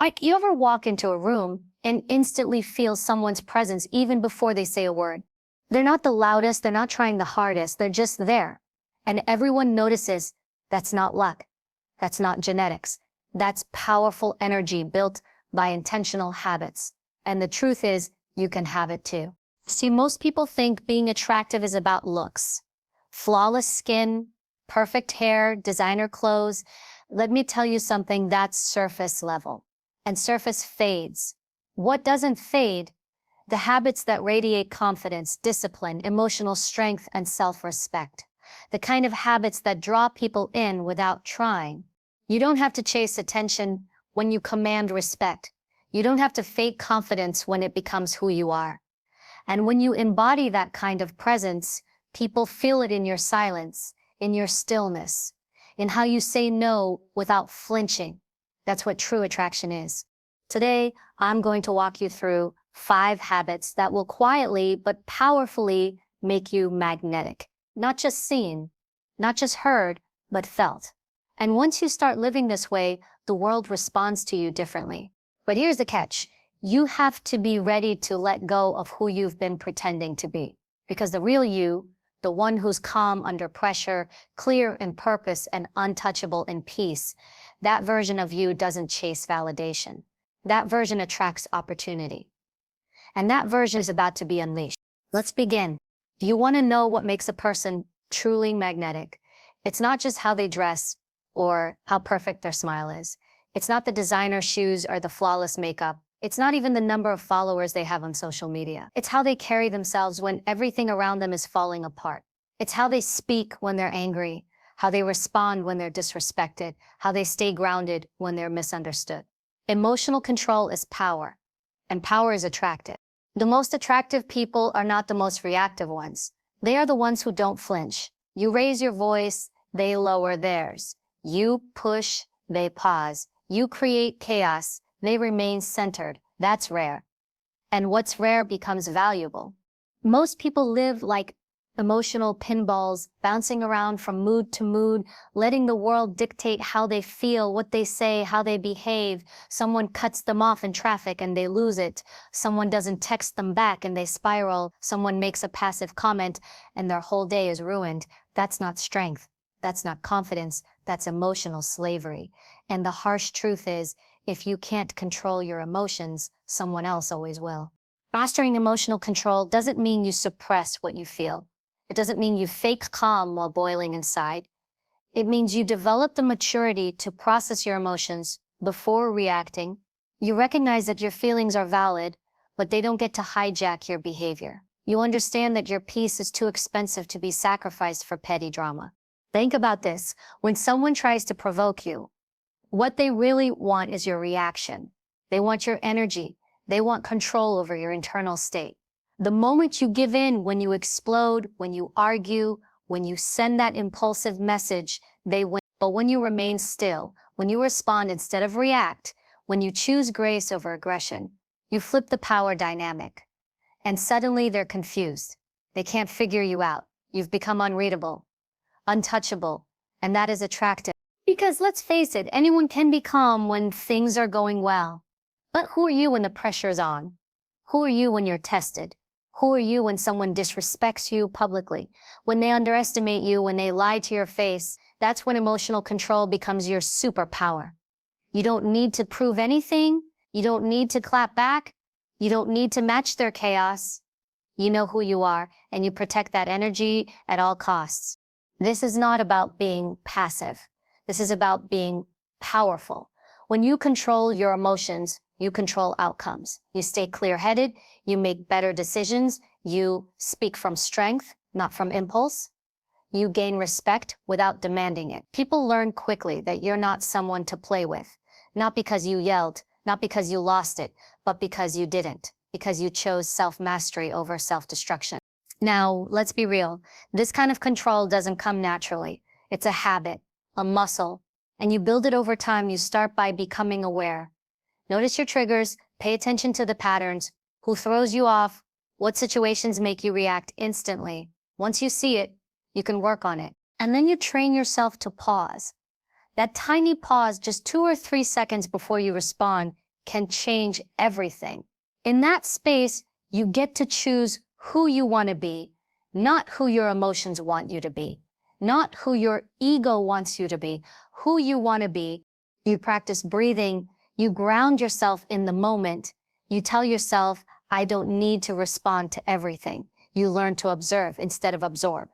Like, you ever walk into a room and instantly feel someone's presence even before they say a word? They're not the loudest, they're not trying the hardest, they're just there. And everyone notices. That's not luck. That's not genetics. That's powerful energy built by intentional habits. And the truth is, you can have it too. See, most people think being attractive is about looks. Flawless skin, perfect hair, designer clothes. Let me tell you something, that's surface level. And surface fades. What doesn't fade? The habits that radiate confidence, discipline, emotional strength, and self-respect. The kind of habits that draw people in without trying. You don't have to chase attention when you command respect. You don't have to fake confidence when it becomes who you are. And when you embody that kind of presence, people feel it in your silence, in your stillness, in how you say no without flinching. That's what true attraction is. Today, I'm going to walk you through 5 habits that will quietly but powerfully make you magnetic. Not just seen, not just heard, but felt. And once you start living this way, the world responds to you differently. But here's the catch. You have to be ready to let go of who you've been pretending to be. Because the real you, the one who's calm under pressure, clear in purpose, and untouchable in peace, that version of you doesn't chase validation. That version attracts opportunity. And that version is about to be unleashed. Let's begin. Do you want to know what makes a person truly magnetic? It's not just how they dress or how perfect their smile is. It's not the designer shoes or the flawless makeup. It's not even the number of followers they have on social media. It's how they carry themselves when everything around them is falling apart. It's how they speak when they're angry, how they respond when they're disrespected, how they stay grounded when they're misunderstood. Emotional control is power, and power is attractive. The most attractive people are not the most reactive ones. They are the ones who don't flinch. You raise your voice, they lower theirs. You push, they pause. You create chaos, they remain centered. That's rare. And what's rare becomes valuable. Most people live like emotional pinballs, bouncing around from mood to mood, letting the world dictate how they feel, what they say, how they behave. Someone cuts them off in traffic and they lose it. Someone doesn't text them back and they spiral. Someone makes a passive comment and their whole day is ruined. That's not strength. That's not confidence. That's emotional slavery. And the harsh truth is, if you can't control your emotions, someone else always will. Mastering emotional control doesn't mean you suppress what you feel. It doesn't mean you fake calm while boiling inside. It means you develop the maturity to process your emotions before reacting. You recognize that your feelings are valid, but they don't get to hijack your behavior. You understand that your peace is too expensive to be sacrificed for petty drama. Think about this. When someone tries to provoke you, what they really want is your reaction. They want your energy. They want control over your internal state. The moment you give in, when you explode, when you argue, when you send that impulsive message, they win. But when you remain still, when you respond instead of react, when you choose grace over aggression, you flip the power dynamic. And suddenly they're confused. They can't figure you out. You've become unreadable, untouchable, and that is attractive. Because let's face it, anyone can be calm when things are going well. But who are you when the pressure's on? Who are you when you're tested? Who are you when someone disrespects you publicly? When they underestimate you, when they lie to your face? That's when emotional control becomes your superpower. You don't need to prove anything. You don't need to clap back. You don't need to match their chaos. You know who you are, and you protect that energy at all costs. This is not about being passive. This is about being powerful. When you control your emotions, you control outcomes. You stay clear-headed, you make better decisions, you speak from strength, not from impulse. You gain respect without demanding it. People learn quickly that you're not someone to play with. Not because you yelled, not because you lost it, but because you didn't. Because you chose self-mastery over self-destruction. Now, let's be real. This kind of control doesn't come naturally. It's a habit, a muscle, and you build it over time. You start by becoming aware. Notice your triggers, pay attention to the patterns, who throws you off, what situations make you react instantly. Once you see it, you can work on it. And then you train yourself to pause. That tiny pause, just 2 or 3 seconds before you respond, can change everything. In that space, you get to choose who you want to be, not who your emotions want you to be, not who your ego wants you to be, who you want to be. You practice breathing, you ground yourself in the moment. You tell yourself, I don't need to respond to everything. You learn to observe instead of absorb.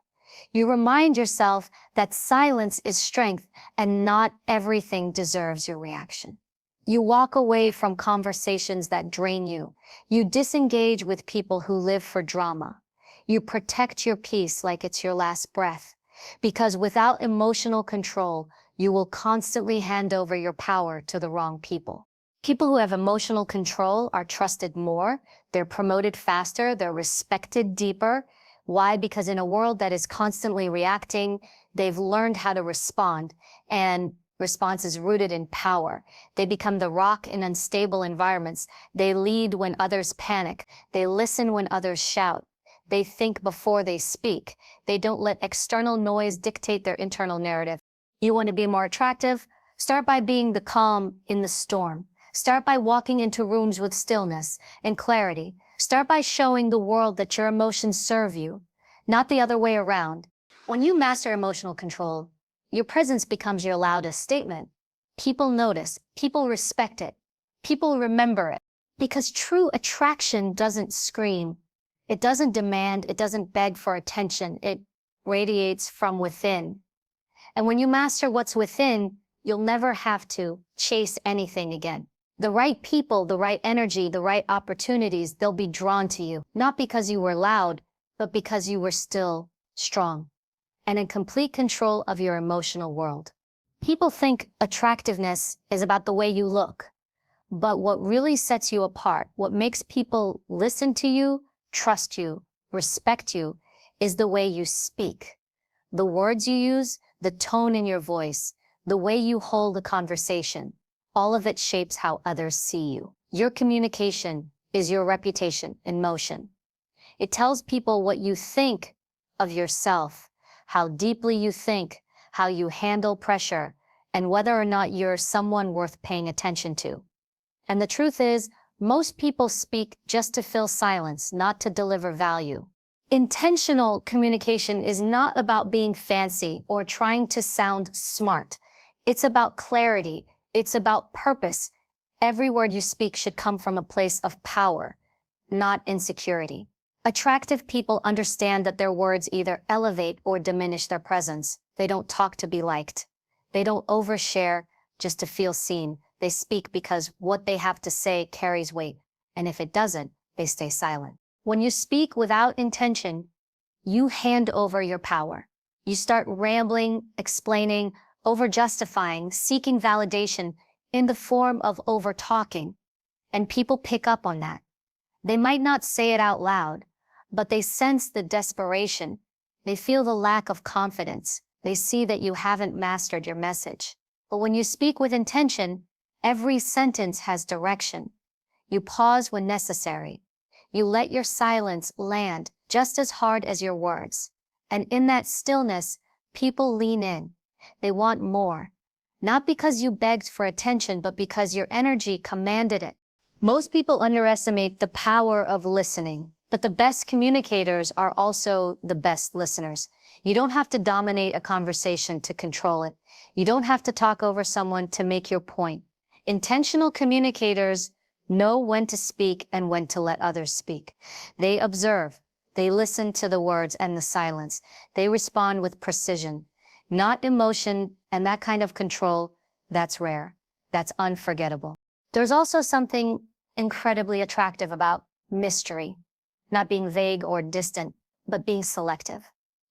You remind yourself that silence is strength and not everything deserves your reaction. You walk away from conversations that drain you. You disengage with people who live for drama. You protect your peace like it's your last breath. Because without emotional control, you will constantly hand over your power to the wrong people. People who have emotional control are trusted more, they're promoted faster, they're respected deeper. Why? Because in a world that is constantly reacting, they've learned how to respond, and response is rooted in power. They become the rock in unstable environments. They lead when others panic. They listen when others shout. They think before they speak. They don't let external noise dictate their internal narrative. You want to be more attractive? Start by being the calm in the storm. Start by walking into rooms with stillness and clarity. Start by showing the world that your emotions serve you, not the other way around. When you master emotional control, your presence becomes your loudest statement. People notice, people respect it, people remember it. Because true attraction doesn't scream, it doesn't demand, it doesn't beg for attention, it radiates from within. And when you master what's within, you'll never have to chase anything again. The right people, the right energy, the right opportunities, they'll be drawn to you, not because you were loud, but because you were still strong and in complete control of your emotional world. People think attractiveness is about the way you look, but what really sets you apart, what makes people listen to you, trust you, respect you, is the way you speak. The words you use, the tone in your voice, the way you hold a conversation, all of it shapes how others see you. Your communication is your reputation in motion. It tells people what you think of yourself, how deeply you think, how you handle pressure, and whether or not you're someone worth paying attention to. And the truth is, most people speak just to fill silence, not to deliver value. Intentional communication is not about being fancy or trying to sound smart. It's about clarity. It's about purpose. Every word you speak should come from a place of power, not insecurity. Attractive people understand that their words either elevate or diminish their presence. They don't talk to be liked. They don't overshare just to feel seen. They speak because what they have to say carries weight, and if it doesn't, they stay silent. When you speak without intention, you hand over your power. You start rambling, explaining, over-justifying, seeking validation in the form of over-talking, and people pick up on that. They might not say it out loud, but they sense the desperation. They feel the lack of confidence. They see that you haven't mastered your message. But when you speak with intention, every sentence has direction. You pause when necessary. You let your silence land just as hard as your words. And in that stillness, people lean in. They want more. Not because you begged for attention, but because your energy commanded it. Most people underestimate the power of listening, but the best communicators are also the best listeners. You don't have to dominate a conversation to control it. You don't have to talk over someone to make your point. Intentional communicators know when to speak and when to let others speak. They observe. They listen to the words and the silence. They respond with precision, not emotion, and that kind of control, that's rare. That's unforgettable. There's also something incredibly attractive about mystery, not being vague or distant, but being selective.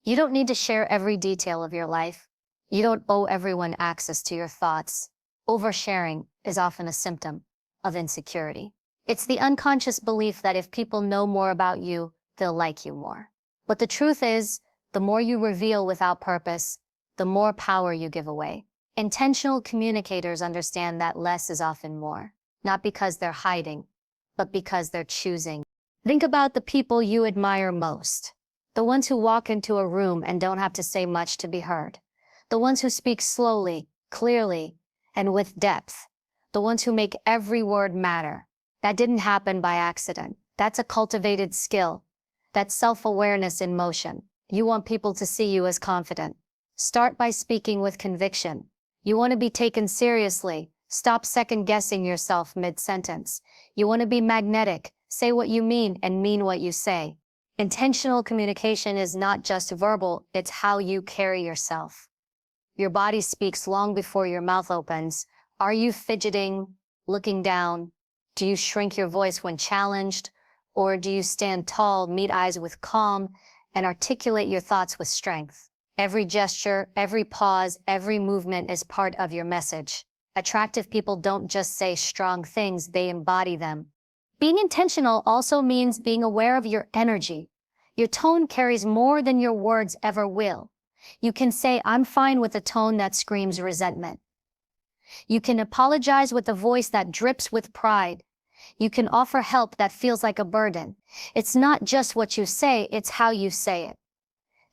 You don't need to share every detail of your life. You don't owe everyone access to your thoughts. Oversharing is often a symptom of insecurity. It's the unconscious belief that if people know more about you, they'll like you more. But the truth is, the more you reveal without purpose, the more power you give away. Intentional communicators understand that less is often more, not because they're hiding, but because they're choosing. Think about the people you admire most. The ones who walk into a room and don't have to say much to be heard. The ones who speak slowly, clearly, and with depth. the ones who make every word matter. That didn't happen by accident. That's a cultivated skill. That's self-awareness in motion. You want people to see you as confident. Start by speaking with conviction. You want to be taken seriously. Stop second-guessing yourself mid-sentence. You want to be magnetic. Say what you mean and mean what you say. Intentional communication is not just verbal, it's how you carry yourself. Your body speaks long before your mouth opens. Are you fidgeting, looking down? Do you shrink your voice when challenged? Or do you stand tall, meet eyes with calm, and articulate your thoughts with strength? Every gesture, every pause, every movement is part of your message. Attractive people don't just say strong things, they embody them. Being intentional also means being aware of your energy. Your tone carries more than your words ever will. You can say, "I'm fine," with a tone that screams resentment. You can apologize with a voice that drips with pride. You can offer help that feels like a burden. It's not just what you say, it's how you say it.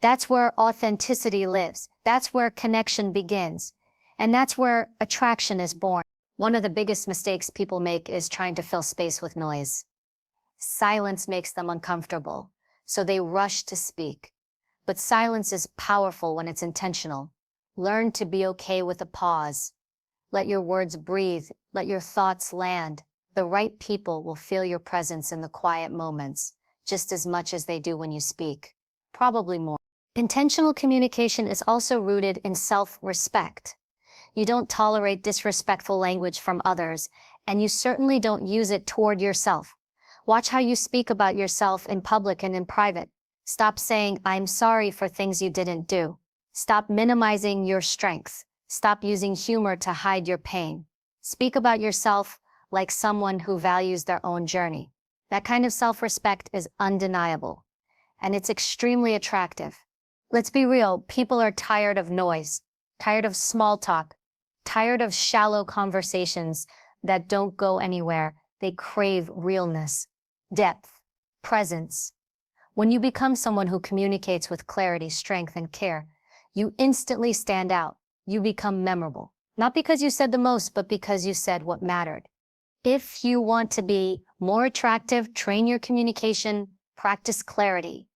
That's where authenticity lives. That's where connection begins. And that's where attraction is born. One of the biggest mistakes people make is trying to fill space with noise. Silence makes them uncomfortable, so they rush to speak. But silence is powerful when it's intentional. Learn to be okay with a pause. Let your words breathe. Let your thoughts land. The right people will feel your presence in the quiet moments, just as much as they do when you speak. Probably more. Intentional communication is also rooted in self-respect. You don't tolerate disrespectful language from others, and you certainly don't use it toward yourself. Watch how you speak about yourself in public and in private. Stop saying, "I'm sorry," for things you didn't do. Stop minimizing your strengths. Stop using humor to hide your pain. Speak about yourself like someone who values their own journey. That kind of self-respect is undeniable, and it's extremely attractive. Let's be real, people are tired of noise, tired of small talk, tired of shallow conversations that don't go anywhere. They crave realness, depth, presence. When you become someone who communicates with clarity, strength, and care, you instantly stand out. You become memorable. Not because you said the most, but because you said what mattered. If you want to be more attractive, train your communication, practice clarity.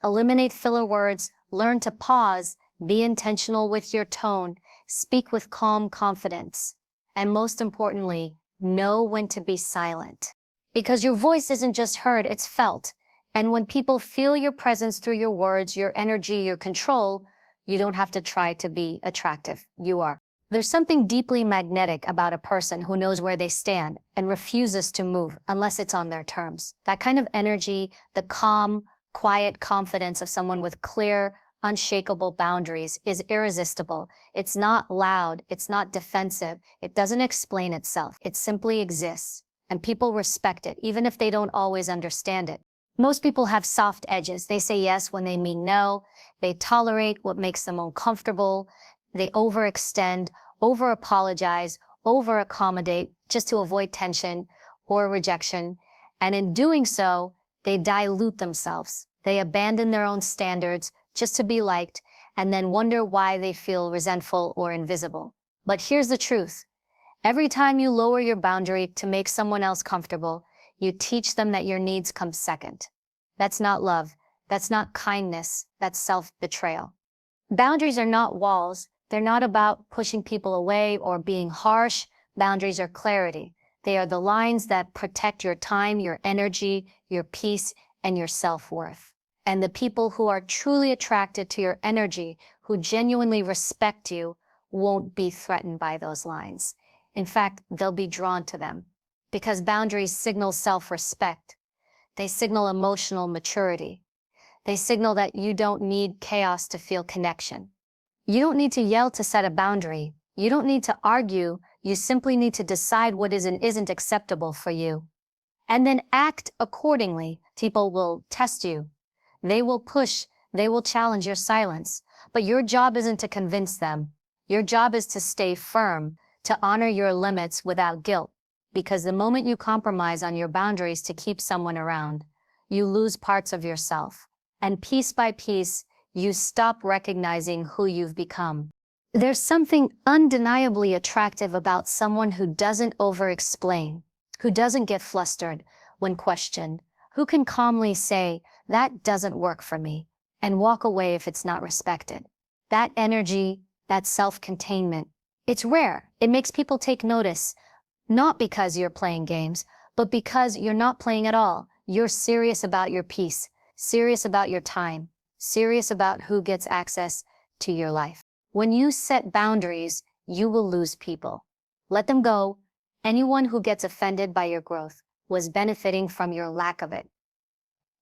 Eliminate filler words, learn to pause, be intentional with your tone, speak with calm confidence, and most importantly, know when to be silent. Because your voice isn't just heard, it's felt. And when people feel your presence through your words, your energy, your control, you don't have to try to be attractive. You are. There's something deeply magnetic about a person who knows where they stand and refuses to move unless it's on their terms. That kind of energy, the calm, quiet confidence of someone with clear, unshakable boundaries is irresistible. It's not loud, it's not defensive, it doesn't explain itself. It simply exists, and people respect it, even if they don't always understand it. Most people have soft edges. They say yes when they mean no. They tolerate what makes them uncomfortable. They overextend, over-apologize, over-accommodate just to avoid tension or rejection. And in doing so, they dilute themselves. They abandon their own standards just to be liked and then wonder why they feel resentful or invisible. But here's the truth. Every time you lower your boundary to make someone else comfortable, you teach them that your needs come second. That's not love. That's not kindness. That's self-betrayal. Boundaries are not walls. They're not about pushing people away or being harsh. Boundaries are clarity. They are the lines that protect your time, your energy, your peace, and your self-worth. And the people who are truly attracted to your energy, who genuinely respect you, won't be threatened by those lines. In fact, they'll be drawn to them. Because boundaries signal self-respect. They signal emotional maturity. They signal that you don't need chaos to feel connection. You don't need to yell to set a boundary. You don't need to argue. You simply need to decide what is and isn't acceptable for you. And then act accordingly. People will test you. They will push. They will challenge your silence. But your job isn't to convince them. Your job is to stay firm, to honor your limits without guilt. Because the moment you compromise on your boundaries to keep someone around, you lose parts of yourself. And piece by piece, you stop recognizing who you've become. There's something undeniably attractive about someone who doesn't over-explain, who doesn't get flustered when questioned, who can calmly say, "That doesn't work for me," and walk away if it's not respected. That energy, that self-containment, it's rare. It makes people take notice, not because you're playing games, but because you're not playing at all. You're serious about your peace, serious about your time, serious about who gets access to your life. When you set boundaries, you will lose people. Let them go. Anyone who gets offended by your growth was benefiting from your lack of it.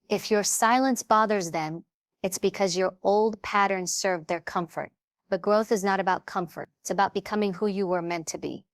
If your silence bothers them, it's because your old patterns served their comfort. But growth is not about comfort. It's about becoming who you were meant to be,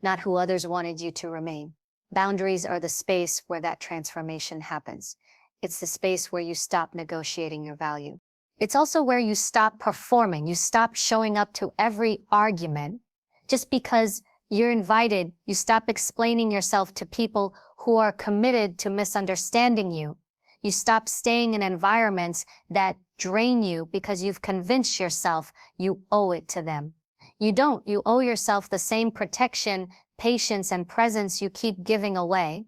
not who others wanted you to remain. Boundaries are the space where that transformation happens. It's the space where you stop negotiating your value. It's also where you stop performing. You stop showing up to every argument just because you're invited. You stop explaining yourself to people who are committed to misunderstanding you. You stop staying in environments that drain you because you've convinced yourself you owe it to them. You don't. You owe yourself the same protection, patience, and presence you keep giving away.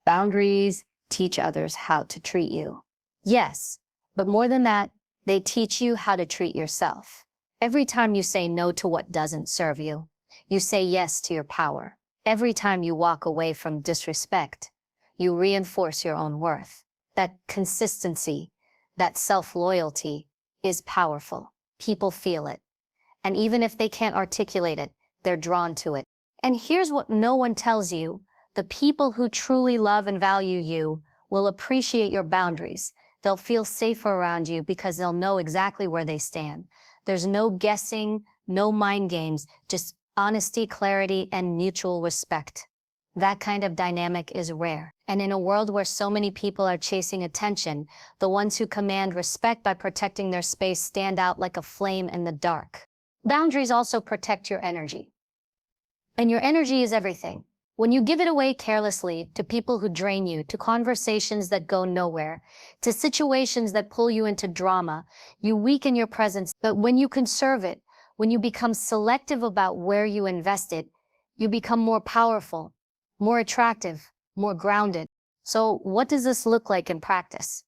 Boundaries teach others how to treat you. Yes, but more than that, they teach you how to treat yourself. Every time you say no to what doesn't serve you, you say yes to your power. Every time you walk away from disrespect, you reinforce your own worth. That consistency, that self-loyalty is powerful. People feel it. And even if they can't articulate it, they're drawn to it. And here's what no one tells you. The people who truly love and value you will appreciate your boundaries. They'll feel safer around you because they'll know exactly where they stand. There's no guessing, no mind games, just honesty, clarity, and mutual respect. That kind of dynamic is rare. And in a world where so many people are chasing attention, the ones who command respect by protecting their space stand out like a flame in the dark. Boundaries also protect your energy. And your energy is everything. When you give it away carelessly to people who drain you, to conversations that go nowhere, to situations that pull you into drama, you weaken your presence. But when you conserve it, when you become selective about where you invest it, you become more powerful, more attractive, more grounded. So what does this look like in practice?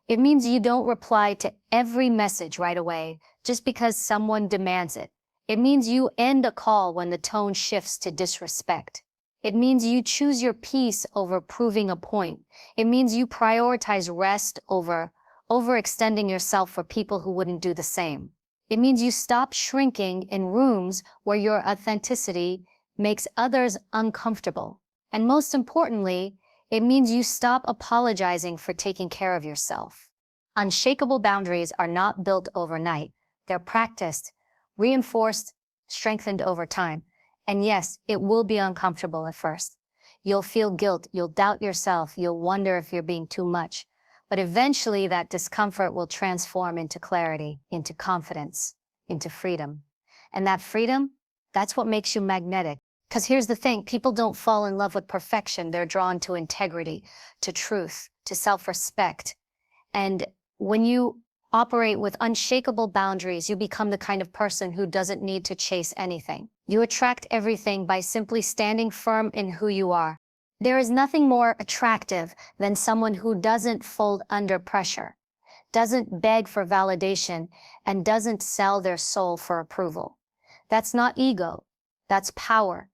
It means you don't reply to every message right away just because someone demands it. It means you end a call when the tone shifts to disrespect. It means you choose your peace over proving a point. It means you prioritize rest over overextending yourself for people who wouldn't do the same. It means you stop shrinking in rooms where your authenticity makes others uncomfortable. And most importantly, it means you stop apologizing for taking care of yourself. Unshakable boundaries are not built overnight. They're practiced, reinforced, strengthened over time. And yes, it will be uncomfortable at first. You'll feel guilt, you'll doubt yourself, you'll wonder if you're being too much. But eventually that discomfort will transform into clarity, into confidence, into freedom. And that freedom, that's what makes you magnetic. Because here's the thing, people don't fall in love with perfection. They're drawn to integrity, to truth, to self-respect. And when you operate with unshakable boundaries, you become the kind of person who doesn't need to chase anything. You attract everything by simply standing firm in who you are. There is nothing more attractive than someone who doesn't fold under pressure, doesn't beg for validation, and doesn't sell their soul for approval. That's not ego, that's power.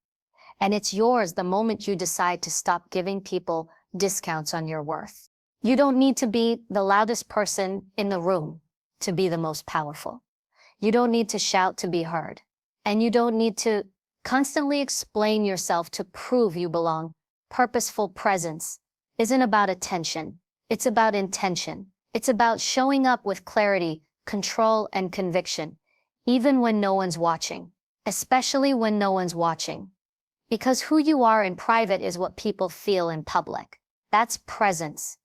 And it's yours the moment you decide to stop giving people discounts on your worth. You don't need to be the loudest person in the room to be the most powerful. You don't need to shout to be heard. And you don't need to constantly explain yourself to prove you belong. Purposeful presence isn't about attention. It's about intention. It's about showing up with clarity, control, and conviction, even when no one's watching, especially when no one's watching. Because who you are in private is what people feel in public. That's presence.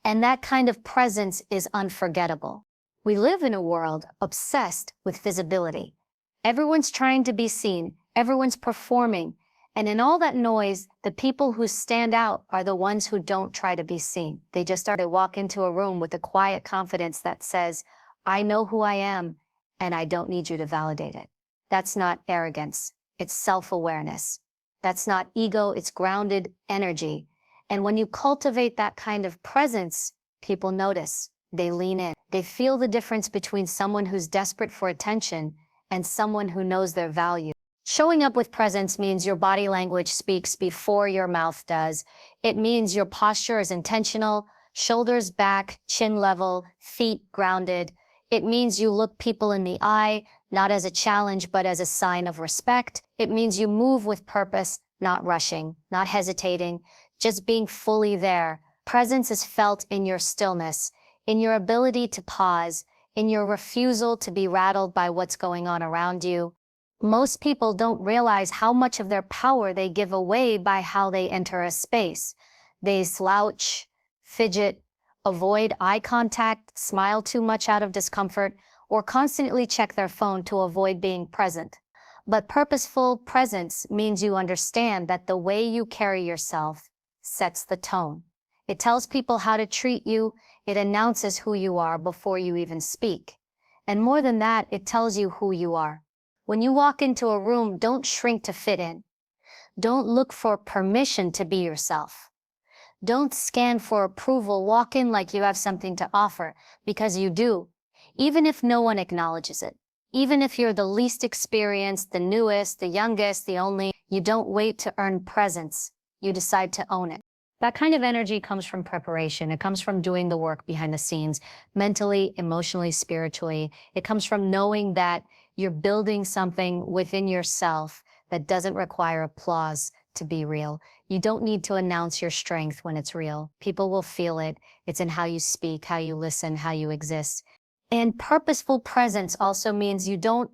And that kind of presence is unforgettable. We live in a world obsessed with visibility. Everyone's trying to be seen, everyone's performing, and in all that noise, the people who stand out are the ones who don't try to be seen. They walk into a room with a quiet confidence that says, "I know who I am, and I don't need you to validate it." That's not arrogance. It's self-awareness. That's not ego. It's grounded energy. And when you cultivate that kind of presence, people notice. They lean in. They feel the difference between someone who's desperate for attention and someone who knows their value. Showing up with presence means your body language speaks before your mouth does. It means your posture is intentional, shoulders back, chin level, feet grounded. It means you look people in the eye, not as a challenge, but as a sign of respect. It means you move with purpose, not rushing, not hesitating, just being fully there. Presence is felt in your stillness, in your ability to pause, in your refusal to be rattled by what's going on around you. Most people don't realize how much of their power they give away by how they enter a space. They slouch, fidget, avoid eye contact, smile too much out of discomfort, or constantly check their phone to avoid being present. But purposeful presence means you understand that the way you carry yourself sets the tone. It tells people how to treat you. It announces who you are before you even speak. And more than that, it tells you who you are. When you walk into a room, don't shrink to fit in. Don't look for permission to be yourself. Don't scan for approval. Walk in like you have something to offer, because you do, even if no one acknowledges it. Even if you're the least experienced, the newest, the youngest, the only, you don't wait to earn presence. You decide to own it. That kind of energy comes from preparation. It comes from doing the work behind the scenes, mentally, emotionally, spiritually. It comes from knowing that you're building something within yourself that doesn't require applause to be real. You don't need to announce your strength when it's real. People will feel it. It's in how you speak, how you listen, how you exist. And purposeful presence also means you don't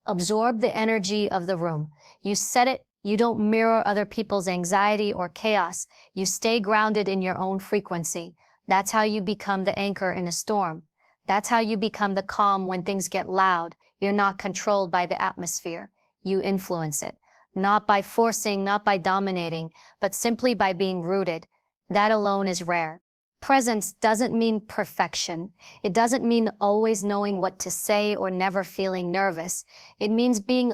absorb the energy of the room. You set it. You don't mirror other people's anxiety or chaos. You stay grounded in your own frequency. That's how you become the anchor in a storm. That's how you become the calm when things get loud. You're not controlled by the atmosphere. You influence it. Not by forcing, not by dominating, but simply by being rooted. That alone is rare. Presence doesn't mean perfection. It doesn't mean always knowing what to say or never feeling nervous. It means being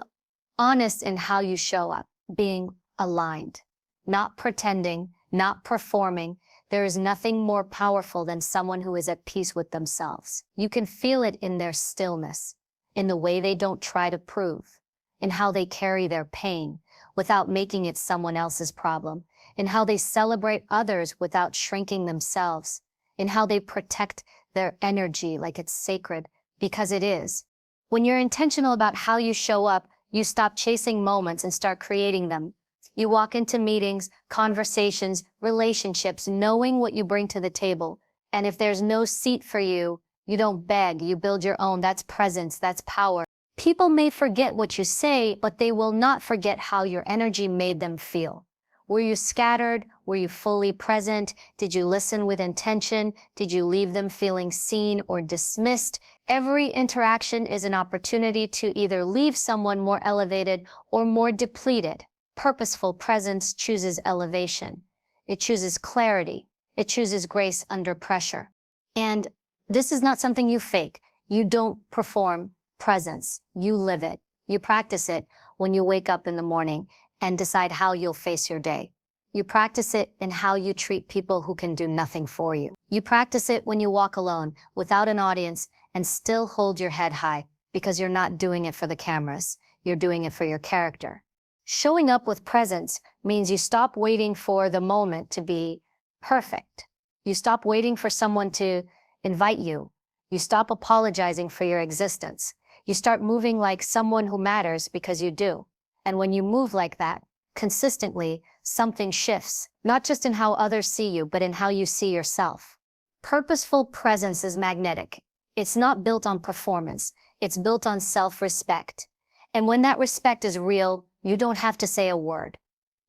honest in how you show up, being aligned, not pretending, not performing. There is nothing more powerful than someone who is at peace with themselves. You can feel it in their stillness, in the way they don't try to prove, in how they carry their pain without making it someone else's problem, in how they celebrate others without shrinking themselves, in how they protect their energy like it's sacred, because it is. When you're intentional about how you show up, you stop chasing moments and start creating them. You walk into meetings, conversations, relationships, knowing what you bring to the table. And if there's no seat for you, you don't beg, you build your own. That's presence, that's power. People may forget what you say, but they will not forget how your energy made them feel. Were you scattered? Were you fully present? Did you listen with intention? Did you leave them feeling seen or dismissed? Every interaction is an opportunity to either leave someone more elevated or more depleted. Purposeful presence chooses elevation. It chooses clarity. It chooses grace under pressure. And this is not something you fake. You don't perform presence. You live it. You practice it when you wake up in the morning and decide how you'll face your day. You practice it in how you treat people who can do nothing for you. You practice it when you walk alone, without an audience, and still hold your head high, because you're not doing it for the cameras. You're doing it for your character. Showing up with presence means you stop waiting for the moment to be perfect. You stop waiting for someone to invite you. You stop apologizing for your existence. You start moving like someone who matters because you do. And when you move like that, consistently, something shifts, not just in how others see you, but in how you see yourself. Purposeful presence is magnetic. It's not built on performance. It's built on self-respect. And when that respect is real, you don't have to say a word.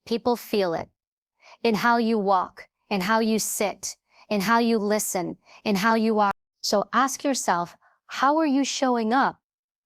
People feel it. In how you walk, in how you sit, in how you listen, in how you are. So ask yourself, how are you showing up?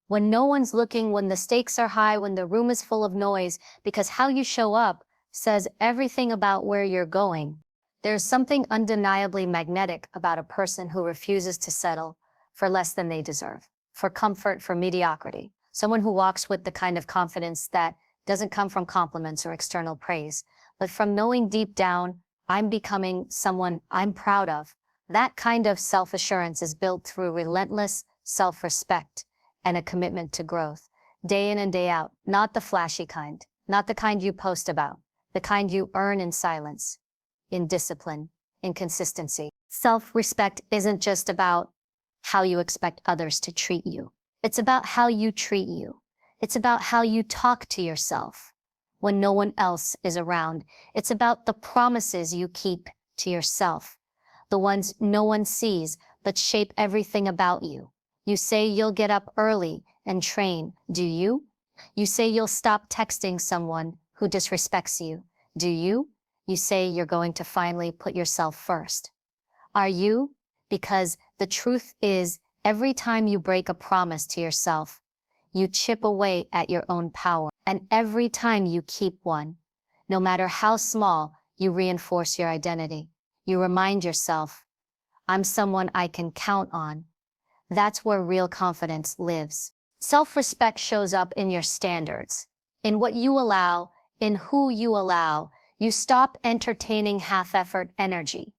When no one's looking, when the stakes are high, when the room is full of noise, because how you show up says everything about where you're going. There's something undeniably magnetic about a person who refuses to settle for less than they deserve, for comfort, for mediocrity. Someone who walks with the kind of confidence that doesn't come from compliments or external praise, but from knowing deep down, I'm becoming someone I'm proud of. That kind of self-assurance is built through relentless self-respect and a commitment to growth, day in and day out, not the flashy kind, not the kind you post about, the kind you earn in silence, in discipline, in consistency. Self-respect isn't just about how you expect others to treat you. It's about how you treat you. It's about how you talk to yourself when no one else is around. It's about the promises you keep to yourself, the ones no one sees but shape everything about you. You say you'll get up early and train, do you? You say you'll stop texting someone who disrespects you, do you? You say you're going to finally put yourself first. Are you? Because the truth is, every time you break a promise to yourself, you chip away at your own power. And every time you keep one, no matter how small, you reinforce your identity. You remind yourself, I'm someone I can count on. That's where real confidence lives. Self-respect shows up in your standards, in what you allow, in who you allow. You stop entertaining half-effort energy.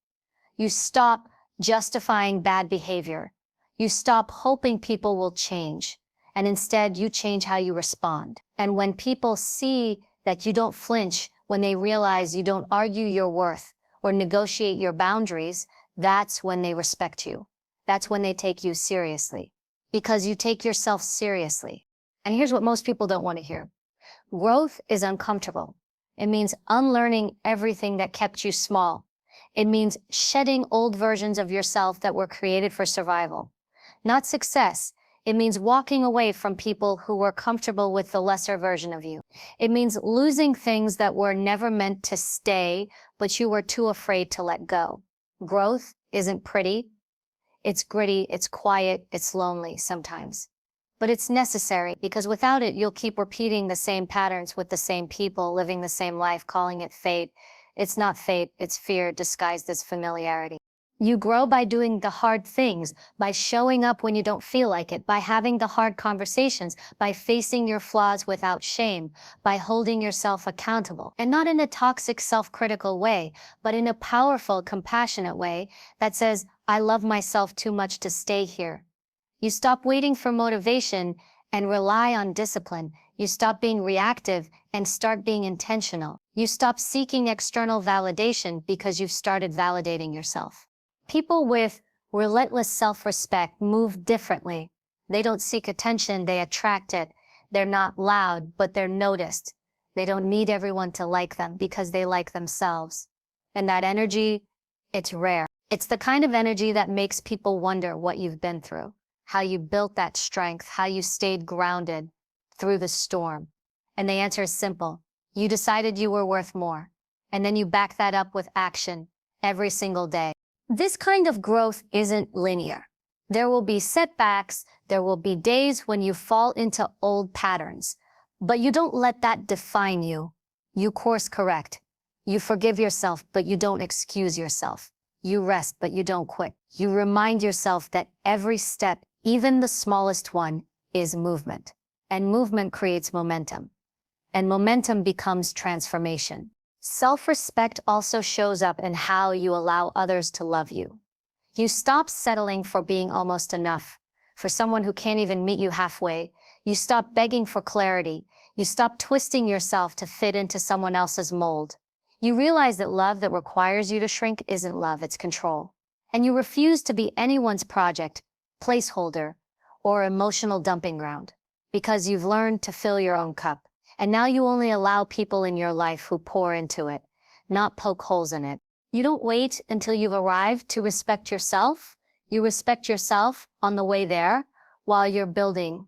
You stop justifying bad behavior. You stop hoping people will change, and instead you change how you respond. And when people see that you don't flinch, when they realize you don't argue your worth or negotiate your boundaries, that's when they respect you. That's when they take you seriously, because you take yourself seriously. And here's what most people don't want to hear. Growth is uncomfortable. It means unlearning everything that kept you small. It means shedding old versions of yourself that were created for survival, not success. It means walking away from people who were comfortable with the lesser version of you. It means losing things that were never meant to stay, but you were too afraid to let go. Growth isn't pretty. It's gritty, it's quiet, it's lonely sometimes. But it's necessary, because without it, you'll keep repeating the same patterns with the same people, living the same life, calling it fate. It's not fate, it's fear disguised as familiarity. You grow by doing the hard things, by showing up when you don't feel like it, by having the hard conversations, by facing your flaws without shame, by holding yourself accountable. And not in a toxic, self-critical way, but in a powerful, compassionate way that says, I love myself too much to stay here. You stop waiting for motivation and rely on discipline. You stop being reactive and start being intentional. You stop seeking external validation because you've started validating yourself. People with relentless self-respect move differently. They don't seek attention, they attract it. They're not loud, but they're noticed. They don't need everyone to like them because they like themselves. And that energy, it's rare. It's the kind of energy that makes people wonder what you've been through, how you built that strength, how you stayed grounded through the storm. And the answer is simple. You decided you were worth more. And then you back that up with action every single day. This kind of growth isn't linear. There will be setbacks, there will be days when you fall into old patterns, but you don't let that define you. You course correct. You forgive yourself, but you don't excuse yourself. You rest, but you don't quit. You remind yourself that every step, even the smallest one, is movement. And movement creates momentum. And momentum becomes transformation. Self-respect also shows up in how you allow others to love you. You stop settling for being almost enough, for someone who can't even meet you halfway. You stop begging for clarity. You stop twisting yourself to fit into someone else's mold. You realize that love that requires you to shrink isn't love, it's control. And you refuse to be anyone's project, placeholder, or emotional dumping ground, because you've learned to fill your own cup. And now you only allow people in your life who pour into it, not poke holes in it. You don't wait until you've arrived to respect yourself. You respect yourself on the way there, while you're building,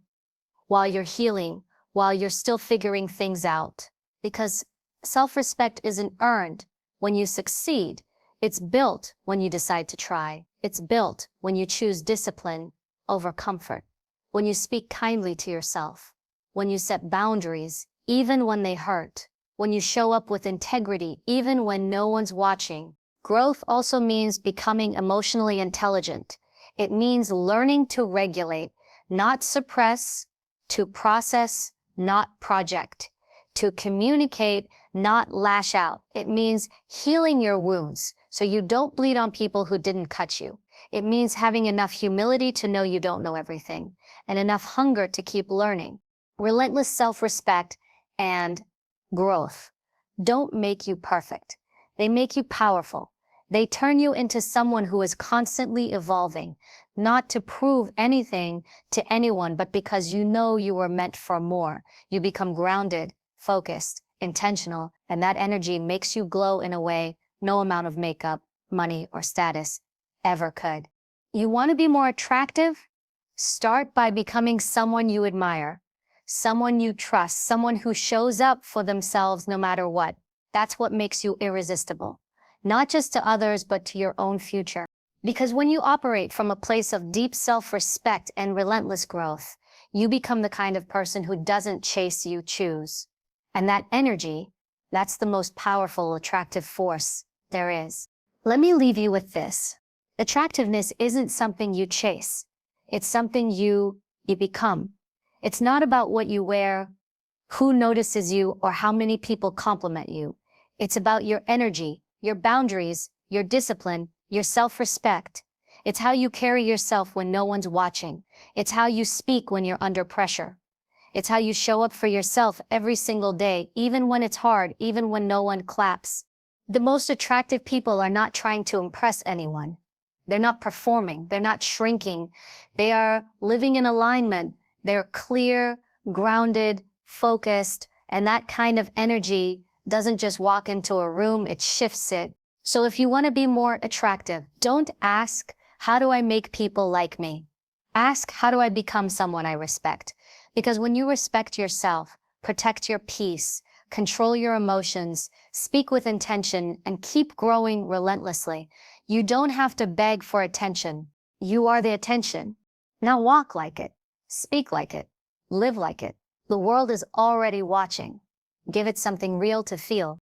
while you're healing, while you're still figuring things out. Because self-respect isn't earned when you succeed. It's built when you decide to try. It's built when you choose discipline over comfort, when you speak kindly to yourself, when you set boundaries, even when they hurt, when you show up with integrity, even when no one's watching. Growth also means becoming emotionally intelligent. It means learning to regulate, not suppress, to process, not project, to communicate, not lash out. It means healing your wounds so you don't bleed on people who didn't cut you. It means having enough humility to know you don't know everything and enough hunger to keep learning. Relentless self-respect and growth don't make you perfect. They make you powerful. They turn you into someone who is constantly evolving, not to prove anything to anyone, but because you know you were meant for more. You become grounded, focused, intentional, and that energy makes you glow in a way no amount of makeup, money, or status ever could. You want to be more attractive? Start by becoming someone you admire, someone you trust, someone who shows up for themselves no matter what. That's what makes you irresistible, not just to others, but to your own future. Because when you operate from a place of deep self-respect and relentless growth, you become the kind of person who doesn't chase, you choose. And that energy, that's the most powerful attractive force there is. Let me leave you with this. Attractiveness isn't something you chase. It's something you become. It's not about what you wear, who notices you, or how many people compliment you. It's about your energy, your boundaries, your discipline, your self-respect. It's how you carry yourself when no one's watching. It's how you speak when you're under pressure. It's how you show up for yourself every single day, even when it's hard, even when no one claps. The most attractive people are not trying to impress anyone. They're not performing. They're not shrinking. They are living in alignment. They're clear, grounded, focused, and that kind of energy doesn't just walk into a room, it shifts it. So if you want to be more attractive, don't ask, how do I make people like me? Ask, how do I become someone I respect? Because when you respect yourself, protect your peace, control your emotions, speak with intention, and keep growing relentlessly, you don't have to beg for attention. You are the attention. Now walk like it, speak like it, live like it. The world is already watching. Give it something real to feel.